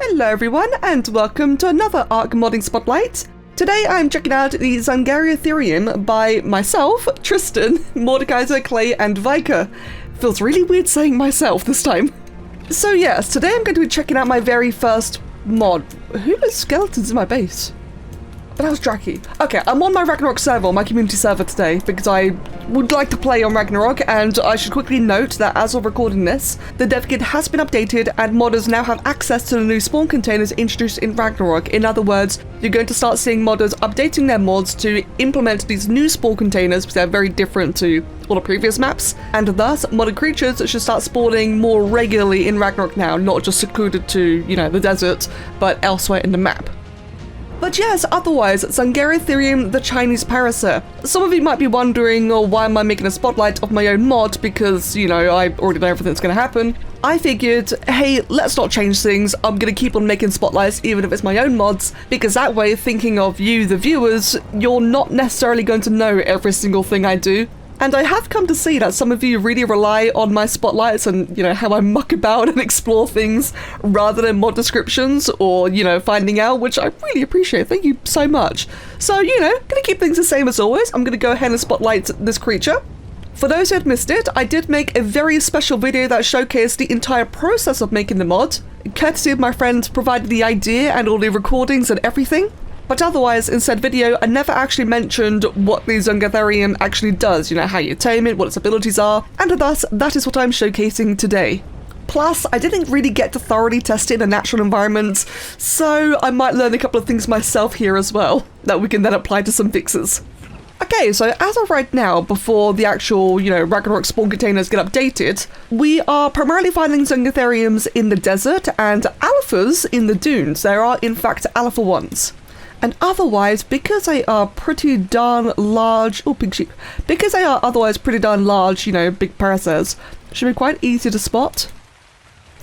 Hello everyone, and welcome to another ARK modding spotlight. Today I'm checking out the Dzungariotherium by myself, Tristan, Mordekaiser, Clay, and Vicar. Feels really weird saying myself this time. So yes, today I'm going to be checking out my very first mod. Who has skeletons in my base? But that was Draki. Okay, I'm on my Ragnarok server, my community server today, because I would like to play on Ragnarok, and I should quickly note that as of recording this, the devkit has been updated and modders now have access to the new spawn containers introduced in Ragnarok. In other words, you're going to start seeing modders updating their mods to implement these new spawn containers, because they're very different to all the previous maps, and thus modded creatures should start spawning more regularly in Ragnarok now, not just secluded to, you know, the desert, but elsewhere in the map. But yes, otherwise, Dzungariotherium, the Chinese paracer. Some of you might be wondering, oh, why am I making a spotlight of my own mod? Because, you know, I already know everything that's going to happen. I figured, hey, let's not change things. I'm going to keep on making spotlights, even if it's my own mods, because that way, thinking of you, the viewers, you're not necessarily going to know every single thing I do. And I have come to see that some of you really rely on my spotlights and, you know, how I muck about and explore things rather than mod descriptions or, you know, finding out, which I really appreciate. Thank you so much. So, you know, gonna keep things the same as always. I'm gonna go ahead and spotlight this creature. For those who had missed it, I did make a very special video that showcased the entire process of making the mod. Courtesy of my friend provided the idea and all the recordings and everything. But otherwise, in said video, I never actually mentioned what the Dzungariotherium actually does, you know, how you tame it, what its abilities are, and thus, that is what I'm showcasing today. Plus, I didn't really get to thoroughly test it in a natural environment, so I might learn a couple of things myself here as well, that we can then apply to some fixes. Okay, so as of right now, before the actual, you know, Ragnarok spawn containers get updated, we are primarily finding Dzungariotheriums in the desert and alphas in the dunes. There are, in fact, alpha ones. And otherwise, because they are pretty darn large, oh, pink sheep, because they are otherwise pretty darn large, you know, big paracers, should be quite easy to spot.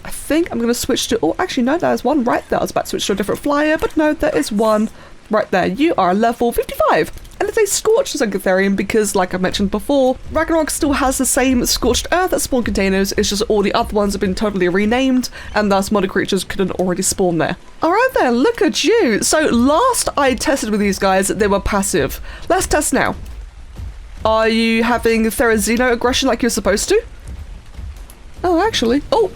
I think I'm going to switch to, oh, actually, no, there's one right there. I was about to switch to a different flyer, but no, there is one right there. You are level 55. And it's a scorched Dzungariotherium because, like I mentioned before, Ragnarok still has the same scorched earth as spawn containers, it's just all the other ones have been totally renamed, and thus modded creatures couldn't already spawn there. Alright then, look at you! So last I tested with these guys, they were passive. Let's test now. Are you having Therizino aggression like you're supposed to? Oh, actually. Oh!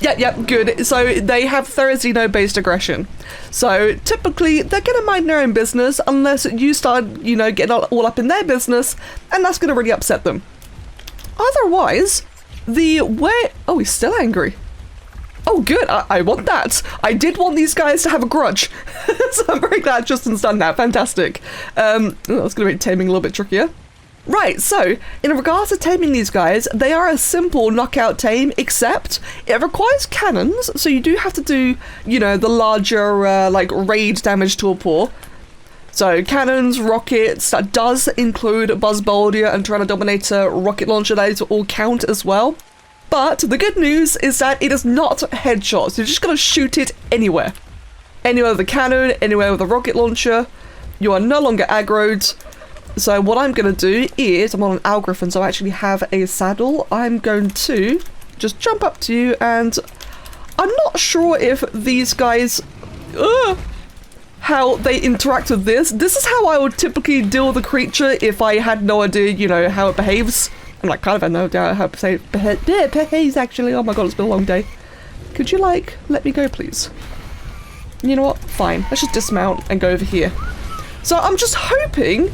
Yep, good. So they have Therizino-based aggression. So typically, they're going to mind their own business unless you start, you know, getting all up in their business, and that's going to really upset them. Otherwise, oh, he's still angry. Oh, good. I want that. I did want these guys to have a grudge. So I'm very glad Tristan's done that. Fantastic. That's going to make taming a little bit trickier. Right, so, in regards to taming these guys, they are a simple knockout tame, except it requires cannons, so you do have to do, you know, the larger, like, raid damage to a paw. So, cannons, rockets, that does include Buzzboldia and Tyrannodominator rocket launcher, those all count as well. But the good news is that it is not headshots, you're just gonna shoot it anywhere. Anywhere with a cannon, anywhere with a rocket launcher, you are no longer aggroed. So what I'm going to do is, I'm on an Algriffin, so I actually have a saddle. I'm going to just jump up to you, and I'm not sure if these guys, how they interact with this. This is how I would typically deal with a creature if I had no idea, you know, how it behaves. I'm like, kind of had no idea how it behaves, actually. Oh my god, it's been a long day. Could you, like, let me go, please? You know what? Fine. Let's just dismount and go over here. So I'm just hoping...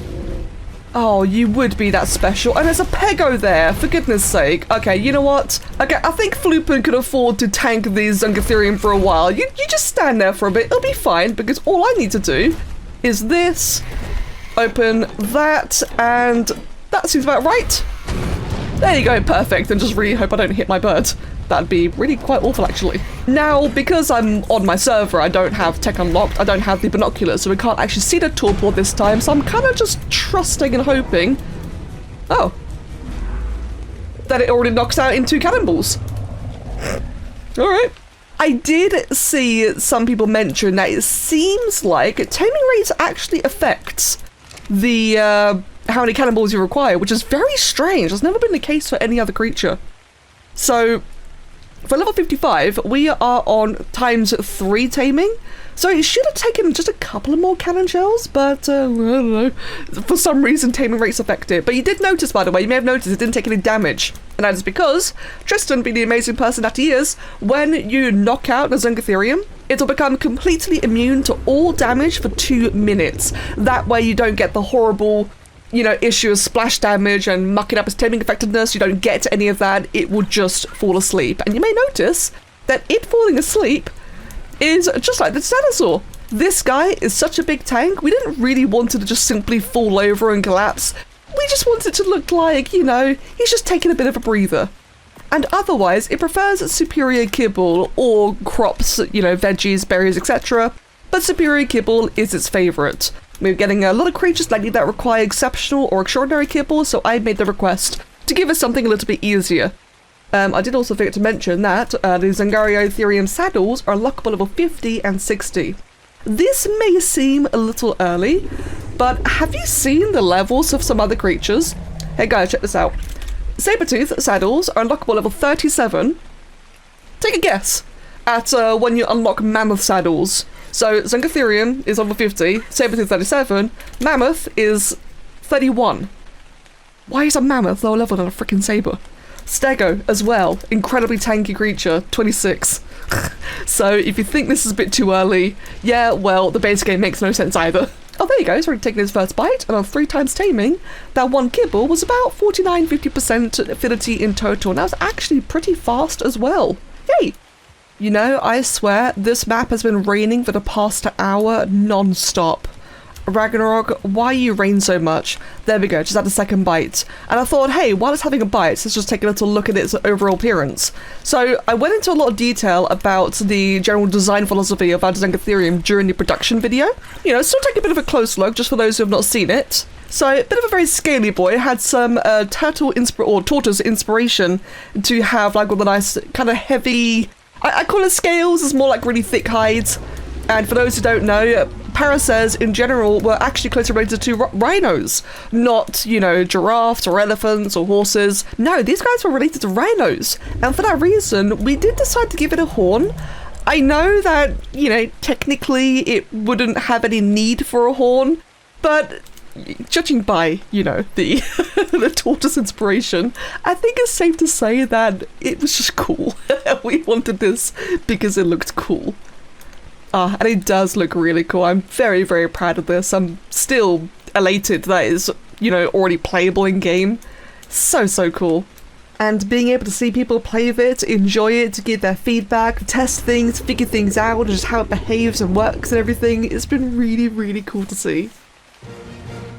Oh, you would be that special. And there's a Pego there, for goodness sake. Okay, you know what? Okay, I think Floopin could afford to tank the Dzungariotherium for a while. You just stand there for a bit. It'll be fine, because all I need to do is this, open that, and that seems about right. There you go, perfect. And just really hope I don't hit my bird. That'd be really quite awful, actually. Now, because I'm on my server, I don't have tech unlocked, I don't have the binoculars, so we can't actually see the torpor this time, so I'm kind of just trusting and hoping... Oh. That it already knocks out into cannonballs. Alright. I did see some people mention that it seems like taming rates actually affects the, how many cannonballs you require, which is very strange. It's never been the case for any other creature. So... For level 55, we are on ×3 taming, so it should have taken just a couple of more cannon shells, but I don't know, for some reason taming rates affect it. But you did notice, by the way, you may have noticed it didn't take any damage, and that is because Tristan, being the amazing person that he is, when you knock out the Dzungariotherium, it'll become completely immune to all damage for 2 minutes. That way you don't get the horrible, you know, issue of splash damage and mucking up its taming effectiveness. You don't get any of that. It will just fall asleep. And you may notice that it falling asleep is just like the dinosaur. This guy is such a big tank, we didn't really want it to just simply fall over and collapse. We just want it to look like, you know, he's just taking a bit of a breather. And otherwise, it prefers superior kibble or crops, you know, veggies, berries, etc. But superior kibble is its favourite. We're getting a lot of creatures lately that require exceptional or extraordinary kibble, so I made the request to give us something a little bit easier. I did also forget to mention that the Dzungariotherium saddles are unlockable level 50 and 60. This may seem a little early, but have you seen the levels of some other creatures? Hey guys, check this out. Sabertooth saddles are unlockable level 37. Take a guess at when you unlock mammoth saddles. So Dzungariotherium is level 50, Sabertooth 37, Mammoth is 31. Why is a mammoth lower level than a freaking saber? Stego as well, incredibly tanky creature, 26. So if you think this is a bit too early, yeah, well, the base game makes no sense either. Oh, there you go, he's already taken his first bite, and on 3 times taming, that one kibble was about 49-50% affinity in total, and that was actually pretty fast as well. Yay! You know, I swear, this map has been raining for the past hour non-stop. Ragnarok, why you rain so much? There we go, just had a second bite. And I thought, hey, while it's having a bite, let's just take a little look at its overall appearance. So I went into a lot of detail about the general design philosophy of our Dzungariotherium during the production video. You know, still take a bit of a close look, just for those who have not seen it. So, a bit of a very scaly boy, had some tortoise inspiration to have like all the nice kind of heavy, I call it scales, it's more like really thick hides. And for those who don't know, paracers in general were actually closely related to rhinos, not, you know, giraffes or elephants or horses. No, these guys were related to rhinos. And for that reason, we did decide to give it a horn. I know that, you know, technically it wouldn't have any need for a horn, but judging by, you know, the the tortoise inspiration, I think it's safe to say that it was just cool. We wanted this because it looked cool. And it does look really cool. I'm very, very proud of this. I'm still elated that it's, you know, already playable in game. So cool. And being able to see people play with it, enjoy it, give their feedback, test things, figure things out, just how it behaves and works and everything, it's been really, really cool to see.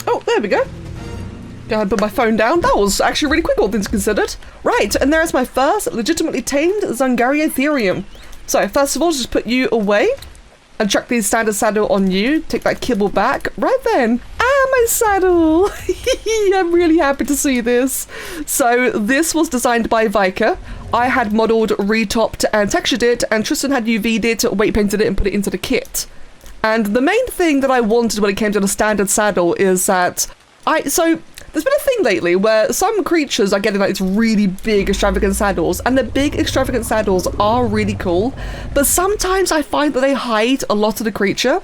Oh, there we go. Go ahead and put my phone down. That was actually really quick, all things considered. Right, and there's my first legitimately tamed Dzungariotherium. So, first of all, just put you away. And chuck the standard saddle on you, take that kibble back, right then. My saddle! I'm really happy to see this. So this was designed by Vicar. I had modelled, retopped and textured it, and Tristan had UV'd it, weight painted it and put it into the kit. And the main thing that I wanted when it came to the standard saddle is that there's been a thing lately where some creatures are getting like these really big extravagant saddles, and the big extravagant saddles are really cool, but sometimes I find that they hide a lot of the creature.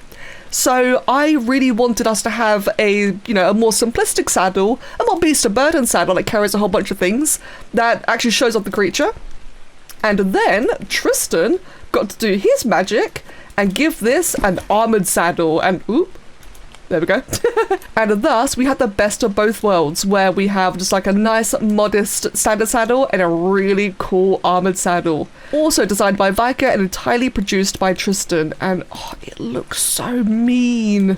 So I really wanted us to have a, you know, a more simplistic saddle, a more beast of burden saddle that carries a whole bunch of things that actually shows off the creature. And then Tristan got to do his magic and give this an armored saddle, and oop. There we go. And thus, we had the best of both worlds, where we have just like a nice, modest standard saddle and a really cool armored saddle. Also designed by Vicar and entirely produced by Tristan. And oh, it looks so mean.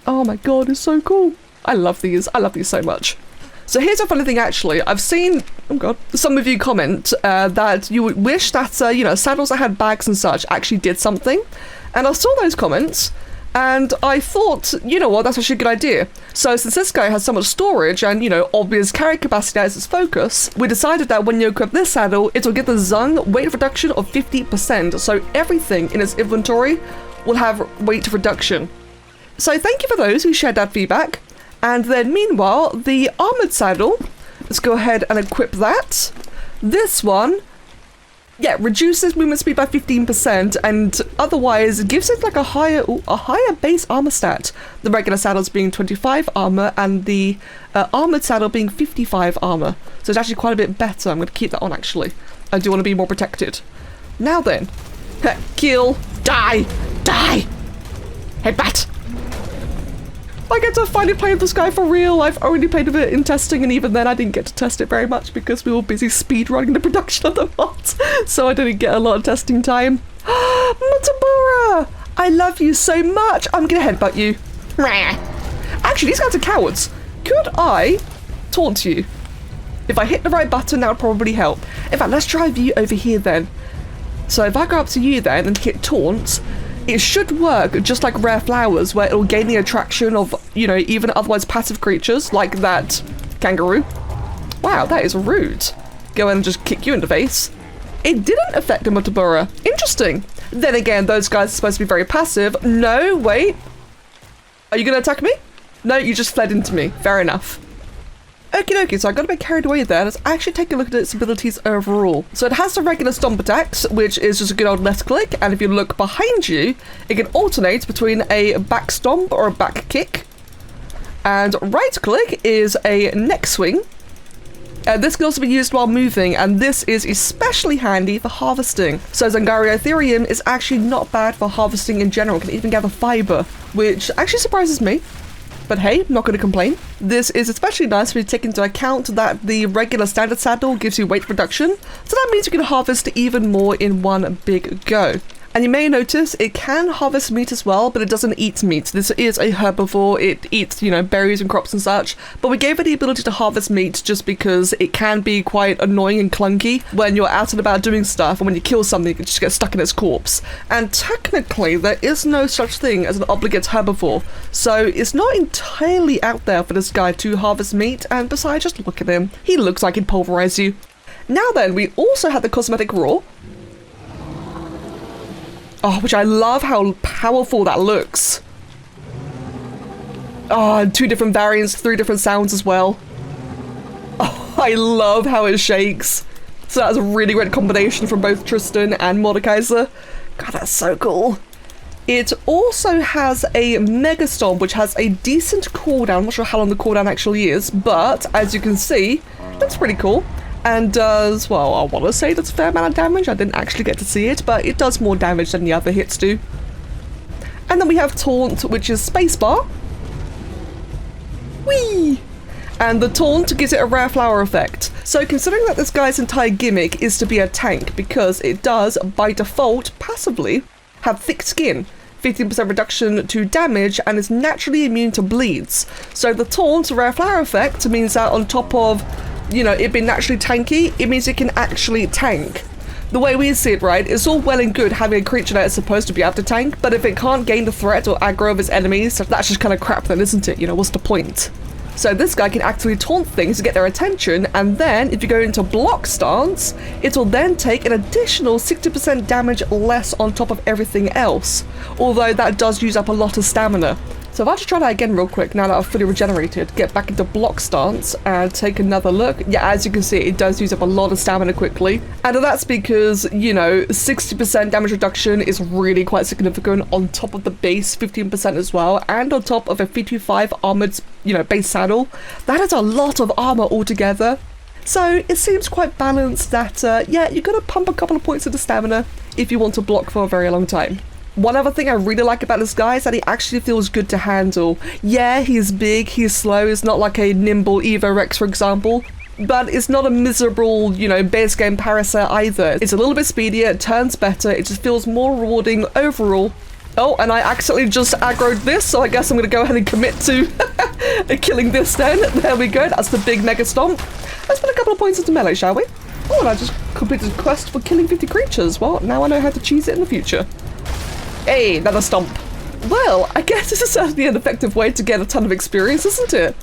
Oh my god, it's so cool. I love these. I love these so much. So here's a funny thing, actually. I've seen, oh god, some of you comment that you would wish that, you know, saddles that had bags and such actually did something. And I saw those comments. And I thought, you know what, that's actually a good idea. So since this guy has so much storage and, you know, obvious carry capacity as its focus, we decided that when you equip this saddle, it'll give the Dzung weight reduction of 50%. So everything in its inventory will have weight reduction. So thank you for those who shared that feedback. And then meanwhile, the armored saddle, let's go ahead and equip that. This one yeah, reduces movement speed by 15%, and otherwise gives it like a higher base armor stat. The regular saddles being 25 armor, and the armored saddle being 55 armor. So it's actually quite a bit better. I'm going to keep that on, actually. I do want to be more protected. Now then, kill, die, die, headbutt. I get to finally play with this guy for real. I've already played a bit in testing, and even then I didn't get to test it very much because we were busy speedrunning the production of the mod, so I didn't get a lot of testing time. Mutabura! I love you so much. I'm gonna headbutt you. Actually, these guys are cowards. Could I taunt you? If I hit the right button, that would probably help. In fact, let's drive you over here then. So if I go up to you then and hit taunt, it should work just like rare flowers, where it'll gain the attraction of, you know, even otherwise passive creatures like that kangaroo. Wow, that is rude. Go ahead and just kick you in the face. It didn't affect the Mutabura. Interesting. Then again, those guys are supposed to be very passive. No, wait. Are you gonna attack me? No, you just fled into me. Fair enough. Okie dokie, so I got a bit carried away there. Let's actually take a look at its abilities overall. So it has the regular stomp attacks, which is just a good old left click, and if you look behind you, it can alternate between a back stomp or a back kick. And right click is a neck swing. This can also be used while moving, and this is especially handy for harvesting. So Dzungariotherium is actually not bad for harvesting in general, it can even gather fiber, which actually surprises me. But hey, not going to complain. This is especially nice when you take into account that the regular standard saddle gives you weight reduction, so that means you can harvest even more in one big go. And you may notice it can harvest meat as well, but it doesn't eat meat. This is a herbivore, it eats, you know, berries and crops and such, but we gave it the ability to harvest meat just because it can be quite annoying and clunky when you're out and about doing stuff, and when you kill something, you just get stuck in its corpse. And technically, there is no such thing as an obligate herbivore, so it's not entirely out there for this guy to harvest meat, and besides, just look at him. He looks like he'd pulverize you. Now then, we also have the cosmetic roar. Oh, which I love how powerful that looks. Oh, and 2 different variants, 3 different sounds as well. Oh, I love how it shakes. So that's a really great combination from both Tristan and Mordekaiser. God, that's so cool. It also has a Mega Stomp, which has a decent cooldown. I'm not sure how long the cooldown actually is, but as you can see, that's pretty cool. And does, well, I want to say that's a fair amount of damage. I didn't actually get to see it, but it does more damage than the other hits do. And then we have Taunt, which is spacebar. Whee! And the Taunt gives it a rare flower effect. So considering that this guy's entire gimmick is to be a tank, because it does, by default, passively, have thick skin, 15% reduction to damage, and is naturally immune to bleeds. So the Taunt's rare flower effect means that on top of, you know, it being naturally tanky, it means it can actually tank. The way we see it, right, it's all well and good having a creature that is supposed to be able to tank, but if it can't gain the threat or aggro of its enemies, that's just kind of crap then, isn't it? You know, what's the point? So this guy can actually taunt things to get their attention, and then if you go into block stance, it will then take an additional 60% damage less on top of everything else, although that does use up a lot of stamina. So if I just try that again real quick, now that I've fully regenerated, get back into block stance and take another look. Yeah, as you can see, it does use up a lot of stamina quickly. And that's because, you know, 60% damage reduction is really quite significant on top of the base 15% as well, and on top of a 55 armored, you know, base saddle. That is a lot of armor altogether. So it seems quite balanced that, yeah, you're gonna pump a couple of points into stamina if you want to block for a very long time. One other thing I really like about this guy is that he actually feels good to handle. Yeah, he's big, he's slow, he's not like a nimble Evo Rex, for example, but it's not a miserable, you know, base game paracer either. It's a little bit speedier, it turns better, it just feels more rewarding overall. Oh, and I accidentally just aggroed this, so I guess I'm going to go ahead and commit to killing this then. There we go, that's the big Mega Stomp. Let's put a couple of points into melee, shall we? Oh, and I just completed a quest for killing 50 creatures. Well, now I know how to cheese it in the future. Hey, another stomp. Well, I guess this is certainly an effective way to get a ton of experience, isn't it?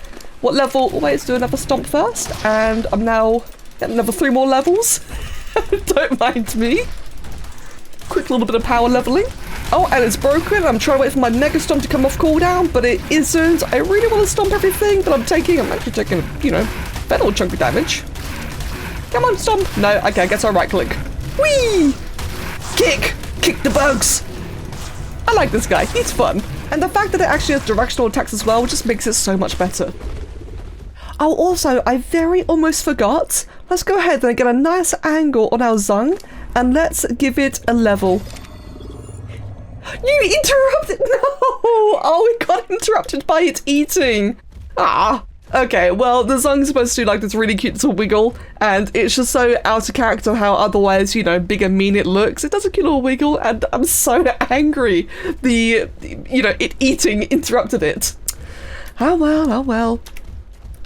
What level? Wait, let's do another stomp first. And I'm now at another 3 more levels. Don't mind me. Quick little bit of power leveling. Oh, and it's broken. I'm trying to wait for my Mega Stomp to come off cooldown, but it isn't. I really want to stomp everything, but I'm actually taking, you know, fair little chunk of damage. Come on, stomp. No, okay, I guess I'll right click. Whee! Kick the bugs. I like this guy, he's fun. And the fact that it actually has directional attacks as well just makes it so much better. Oh, also, I very almost forgot. Let's go ahead and get a nice angle on our Zung, and let's give it a level. You interrupted! No! Oh, we got interrupted by it eating. Ah. Okay, well, the Zung's supposed to do like this really cute little wiggle, and it's just so out of character how otherwise, you know, big and mean it looks. It does a cute little wiggle, and I'm so angry it eating interrupted it. Oh well, oh well.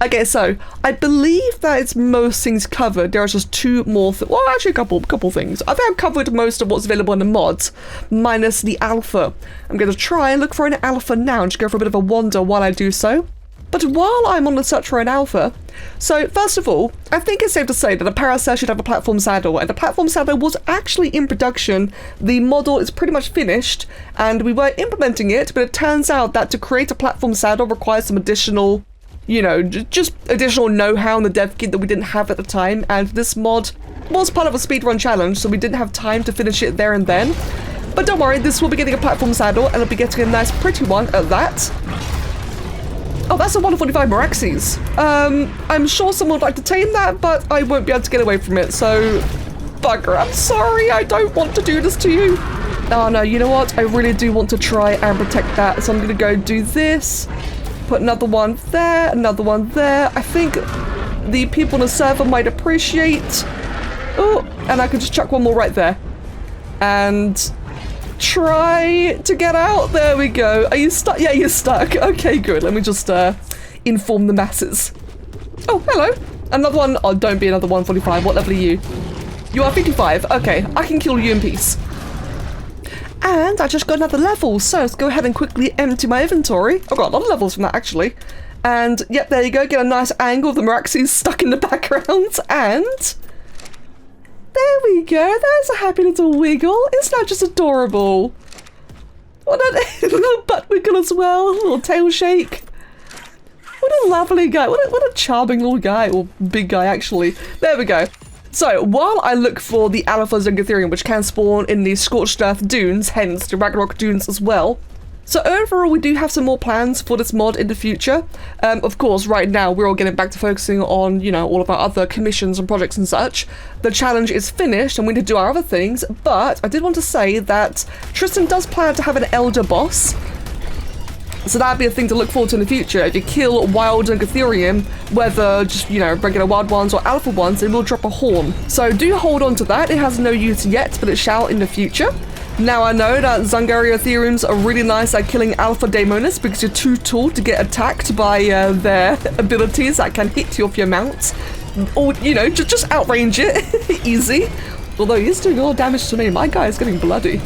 Okay, so I believe that it's most things covered. There are just two more, well, actually a couple things. I think I've covered most of what's available in the mods, minus the alpha. I'm going to try and look for an alpha now and just go for a bit of a wander while I do so. But while I'm on the search for an alpha, so first of all, I think it's safe to say that a paracer should have a platform saddle, and the platform saddle was actually in production. The model is pretty much finished, and we were implementing it, but it turns out that to create a platform saddle requires some additional, you know, just additional know-how in the dev kit that we didn't have at the time, and this mod was part of a speedrun challenge, so we didn't have time to finish it there and then. But don't worry, this will be getting a platform saddle, and it'll be getting a nice pretty one at that. Oh, that's a 145 Meraxes. I'm sure someone would like to tame that, but I won't be able to get away from it, so bugger, I'm sorry, I don't want to do this to you. Oh no, you know what? I really do want to try and protect that, so I'm gonna go do this. Put another one there, another one there. I think the people on the server might appreciate. Oh, and I can just chuck one more right there. And try to get out. There we go. Are you stuck? Yeah, you're stuck. Okay, good. Let me just inform the masses. Oh, hello. Another one. Oh, don't be another 145. What level are you? You are 55. Okay, I can kill you in peace. And I just got another level, so let's go ahead and quickly empty my inventory. I've got a lot of levels from that, actually. And, yep, there you go. Get a nice angle of the Meraxes stuck in the background. And there we go. There's a happy little wiggle. Isn't that just adorable? What a little butt wiggle as well. A little tail shake. What a lovely guy. What a charming little guy. Or big guy, actually. There we go. So, while I look for the alpha Dzungariotherium, which can spawn in the Scorched Earth dunes, hence the Ragnarok dunes as well. So overall, we do have some more plans for this mod in the future. Of course, right now, we're all getting back to focusing on, you know, all of our other commissions and projects and such. The challenge is finished and we need to do our other things, but I did want to say that Tristan does plan to have an elder boss. So that'd be a thing to look forward to in the future. If you kill wild Dzungariotherium, whether just, you know, regular wild ones or alpha ones, it will drop a horn. So do hold on to that. It has no use yet, but it shall in the future. Now I know that Dzungariotheriums are really nice at killing alpha daemonis because you're too tall to get attacked by their abilities that can hit you off your mount. Or, you know, just outrange it. Easy. Although he's doing all damage to me. My guy is getting bloody.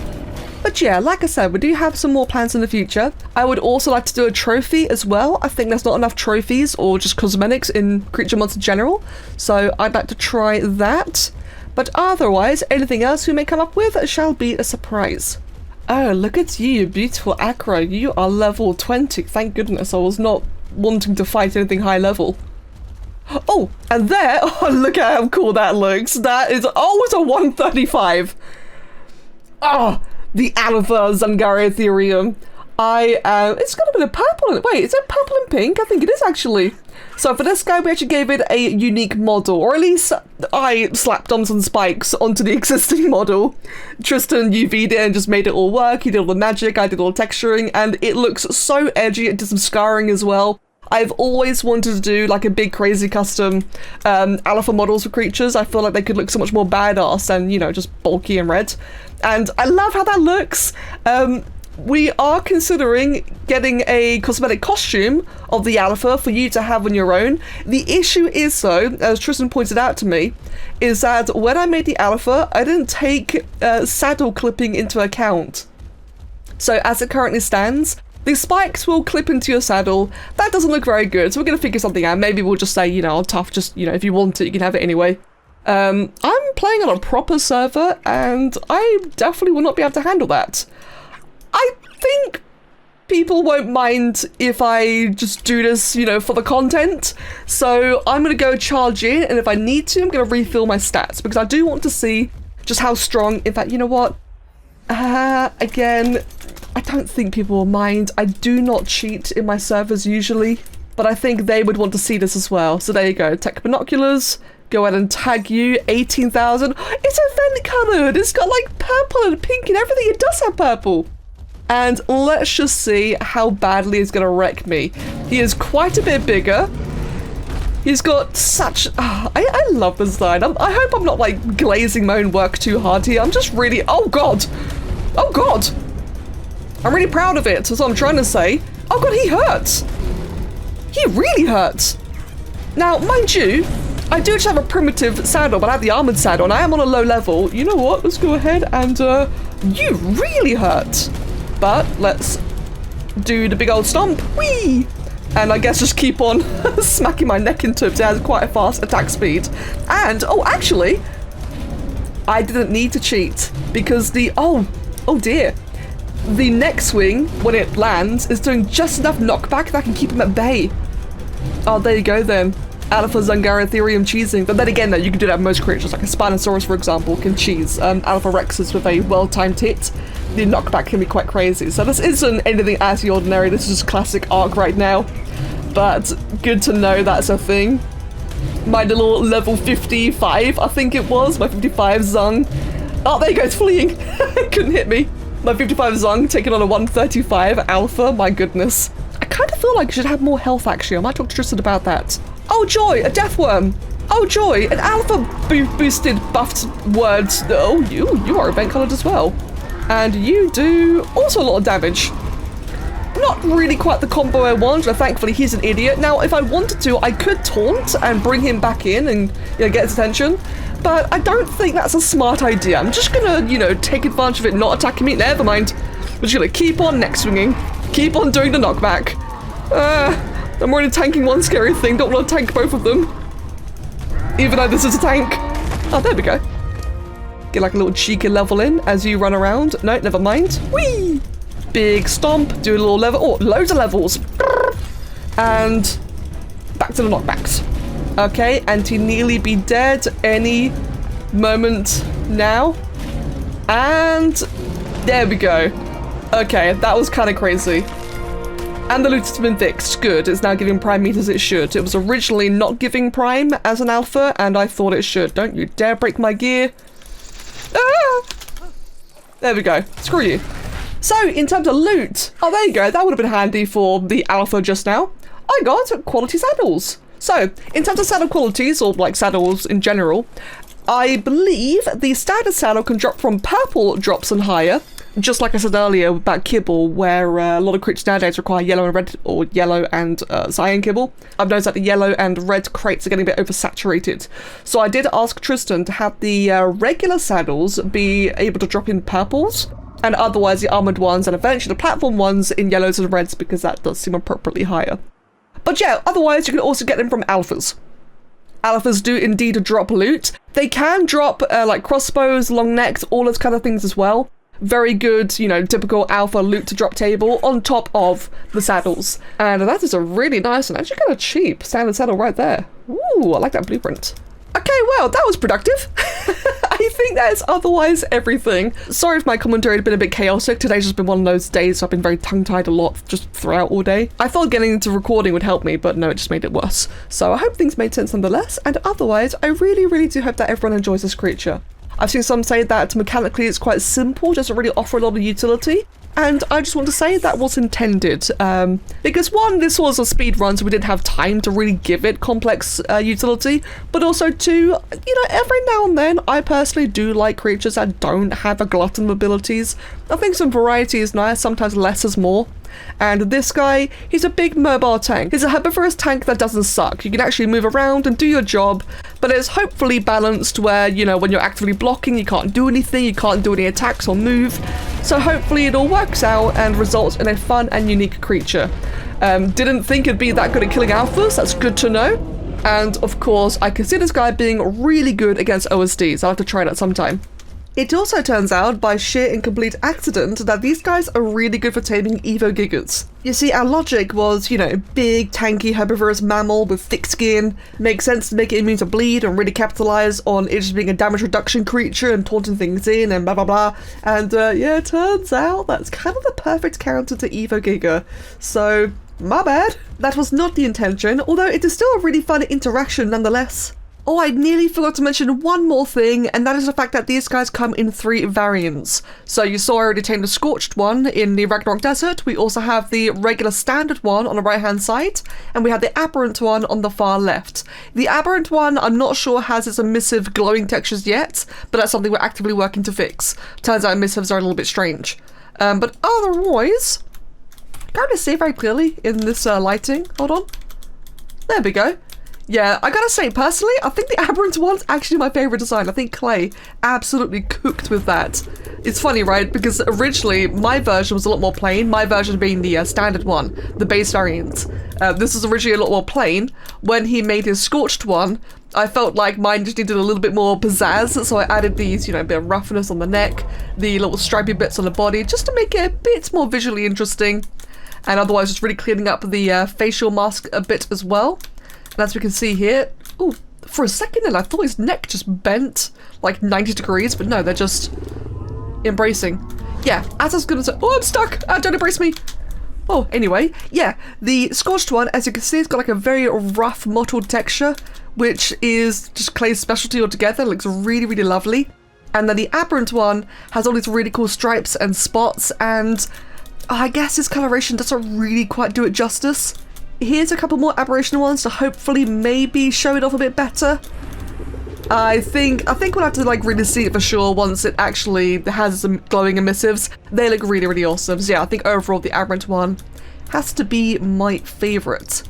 But yeah, like I said, we do have some more plans in the future. I would also like to do a trophy as well. I think there's not enough trophies or just cosmetics in creature mods in general. So I'd like to try that. But otherwise, anything else we may come up with shall be a surprise. Oh, look at you, you beautiful acro. You are level 20. Thank goodness I was not wanting to fight anything high level. Oh, and there, oh, look at how cool that looks. That is, oh, it's a 135. Oh, the alpha Dzungariotherium. It's got a bit of purple in it. Wait, is it purple and pink? I think it is actually. So for this guy, we actually gave it a unique model, or at least I slapped on some spikes onto the existing model. Tristan UV'd it and just made it all work. He did all the magic, I did all the texturing, and it looks so edgy. It did some scarring as well. I've always wanted to do like a big crazy custom alpha models for creatures. I feel like they could look so much more badass than, you know, just bulky and red. And I love how that looks. We are considering getting a cosmetic costume of the alpha for you to have on your own. The issue is though, as Tristan pointed out to me, is that when I made the alpha, I didn't take saddle clipping into account. So as it currently stands, the spikes will clip into your saddle. That doesn't look very good, so we're going to figure something out. Maybe we'll just say, you know, tough, just, you know, if you want it, you can have it anyway. I'm playing on a proper server, and I definitely will not be able to handle that. I think people won't mind if I just do this, you know, for the content. So I'm going to go charge in, and if I need to, I'm going to refill my stats, because I do want to see just how strong. In fact, you know what? Again, I don't think people will mind. I do not cheat in my servers usually, but I think they would want to see this as well. So there you go, tech binoculars. Go ahead and tag you, 18,000. It's event coloured. It's got like purple and pink and everything. It does have purple. And let's just see how badly he's gonna wreck me. He is quite a bit bigger. He's got such... I love the design. I hope I'm not like glazing my own work too hard here. I'm just really... Oh god! Oh god! I'm really proud of it, that's what I'm trying to say. Oh god, he hurts! He really hurts! Now, mind you, I do just have a primitive saddle, but I have the armored saddle, and I am on a low level. You know what? Let's go ahead and, you really hurt. But let's do the big old stomp. Whee! And I guess just keep on smacking my neck into it. It has quite a fast attack speed. And, oh, actually, I didn't need to cheat because the, oh dear. The neck swing, when it lands, is doing just enough knockback that I can keep him at bay. Oh, there you go then. Alpha Dzungariotherium cheesing. But then again, though, you can do that with most creatures, like a Spinosaurus, for example, can cheese. Alpha Rexes with a well-timed hit. The knockback can be quite crazy. So this isn't anything out of the ordinary. This is just classic ARK right now. But good to know that's a thing. My little level 55, I think it was. My 55 Zung. Oh, there you go, it's fleeing. Couldn't hit me. My 55 Zung taking on a 135 Alpha. My goodness. I kind of feel like I should have more health, actually. I might talk to Tristan about that. Oh joy, a death worm. Oh joy, an alpha boosted buffed words. Oh, you are event colored as well. And you do also a lot of damage. Not really quite the combo I want, but thankfully he's an idiot. Now, if I wanted to, I could taunt and bring him back in and, you know, get his attention. But I don't think that's a smart idea. I'm just gonna, you know, take advantage of it not attacking me. Never mind. I'm just gonna keep on neck swinging. Keep on doing the knockback. I'm already tanking one scary thing, don't want to tank both of them. Even though this is a tank. Oh, there we go. Get like a little cheeky level in as you run around. No, never mind. Whee! Big stomp, do a little level. Oh, loads of levels. And back to the knockbacks. Okay, and he nearly be dead any moment now. And there we go. Okay, that was kind of crazy. And the loot has been fixed. Good. It's now giving prime meat as it should. It was originally not giving prime as an alpha, and I thought it should. Don't you dare break my gear. Ah! There we go. Screw you. So, in terms of loot, oh, there you go. That would have been handy for the alpha just now. I got quality saddles. So, in terms of saddle qualities, or like saddles in general, I believe the standard saddle can drop from purple drops and higher. Just like I said earlier about kibble, where a lot of creatures nowadays require yellow and red, or yellow and cyan kibble. I've noticed that the yellow and red crates are getting a bit oversaturated. So I did ask Tristan to have the regular saddles be able to drop in purples, and otherwise the armoured ones and eventually the platform ones in yellows and reds, because that does seem appropriately higher. But yeah, otherwise you can also get them from alphas. Alphas do indeed drop loot. They can drop like crossbows, long necks, all those kind of things as well. Very good, you know, typical alpha loot to drop table on top of the saddles. And that is a really nice and actually kind of cheap standard saddle right there. Ooh, I like that blueprint. Okay, well, that was productive. I think that is otherwise everything. Sorry if my commentary had been a bit chaotic. Today's just been one of those days, so I've been very tongue-tied a lot just throughout all day. I thought getting into recording would help me, but no, it just made it worse. So I hope things made sense nonetheless, and otherwise, I really, really do hope that everyone enjoys this creature. I've seen some say that mechanically it's quite simple, doesn't really offer a lot of utility. And I just want to say that was intended, because one, this was a speed run, so we didn't have time to really give it complex utility, but also two, you know, every now and then, I personally do like creatures that don't have a glutton of abilities. I think some variety is nice, sometimes less is more. And this guy, he's a big mobile tank. He's a herbivorous tank that doesn't suck. You can actually move around and do your job, but it's hopefully balanced where, you know, when you're actively blocking, you can't do anything, you can't do any attacks or move. So hopefully it all works out and results in a fun and unique creature. Didn't think it'd be that good at killing alphas, that's good to know. And of course, I can see this guy being really good against OSDs. I'll have to try that sometime. It also turns out, by sheer and complete accident, that these guys are really good for taming Evo Gigas. You see, our logic was, you know, big, tanky, herbivorous mammal with thick skin. Makes sense to make it immune to bleed and really capitalize on it just being a damage reduction creature and taunting things in and blah blah blah. And yeah, it turns out that's kind of the perfect counter to Evo Giga. So, my bad. That was not the intention, although it is still a really fun interaction nonetheless. Oh, I nearly forgot to mention one more thing, and that is the fact that these guys come in 3 variants. So you saw I already tamed the Scorched one in the Ragnarok Desert. We also have the regular standard one on the right hand side, and we have the Aberrant one on the far left. The Aberrant one, I'm not sure has its emissive glowing textures yet, but that's something we're actively working to fix. Turns out emissives are a little bit strange. But otherwise, can't really see very clearly in this lighting. Hold on. There we go. Yeah, I gotta say, personally, I think the Aberrant one's actually my favourite design. I think Clay absolutely cooked with that. It's funny, right? Because originally, my version was a lot more plain, my version being the standard one, the base variant. This was originally a lot more plain. When he made his Scorched one, I felt like mine just needed a little bit more pizzazz, so I added these, you know, a bit of roughness on the neck, the little stripy bits on the body, just to make it a bit more visually interesting. And otherwise, just really cleaning up the facial mask a bit as well. And as we can see here, ooh, for a second then I thought his neck just bent like 90 degrees, but no, they're just embracing. Yeah, as I was gonna say, oh, I'm stuck! Don't embrace me! Oh, anyway, yeah, the Scorched one, as you can see, it's got like a very rough mottled texture, which is just Clay's specialty altogether. It looks really, really lovely. And then the Aberrant one has all these really cool stripes and spots, and I guess his coloration doesn't really quite do it justice. Here's a couple more aberration ones to hopefully maybe show it off a bit better. I think we'll have to like really see it for sure once it actually has some glowing emissives. They look really, really awesome. So yeah, I think overall the Aberrant one has to be my favourite.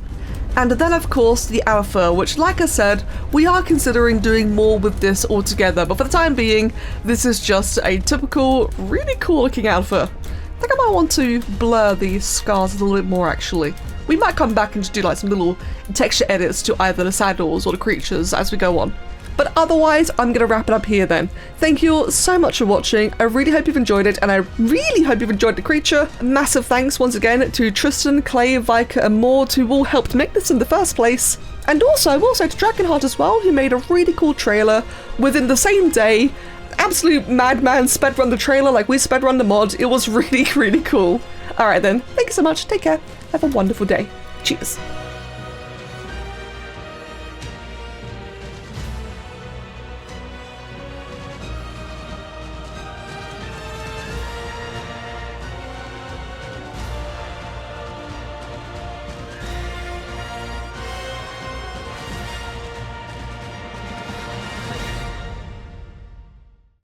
And then of course the Alpha, which like I said, we are considering doing more with this altogether, but for the time being, this is just a typical, really cool looking Alpha. I think I might want to blur these scars a little bit more actually. We might come back and just do like some little texture edits to either the saddles or the creatures as we go on. But otherwise, I'm going to wrap it up here then. Thank you all so much for watching. I really hope you've enjoyed it, and I really hope you've enjoyed the creature. Massive thanks once again to Tristan, Clay, Vicar and Mord, who all helped make this in the first place. And also to Dragonheart as well, who made a really cool trailer within the same day. Absolute madman sped-run the trailer like we sped-run the mod. It was really, really cool. Alright then, thank you so much, take care, have a wonderful day. Cheers.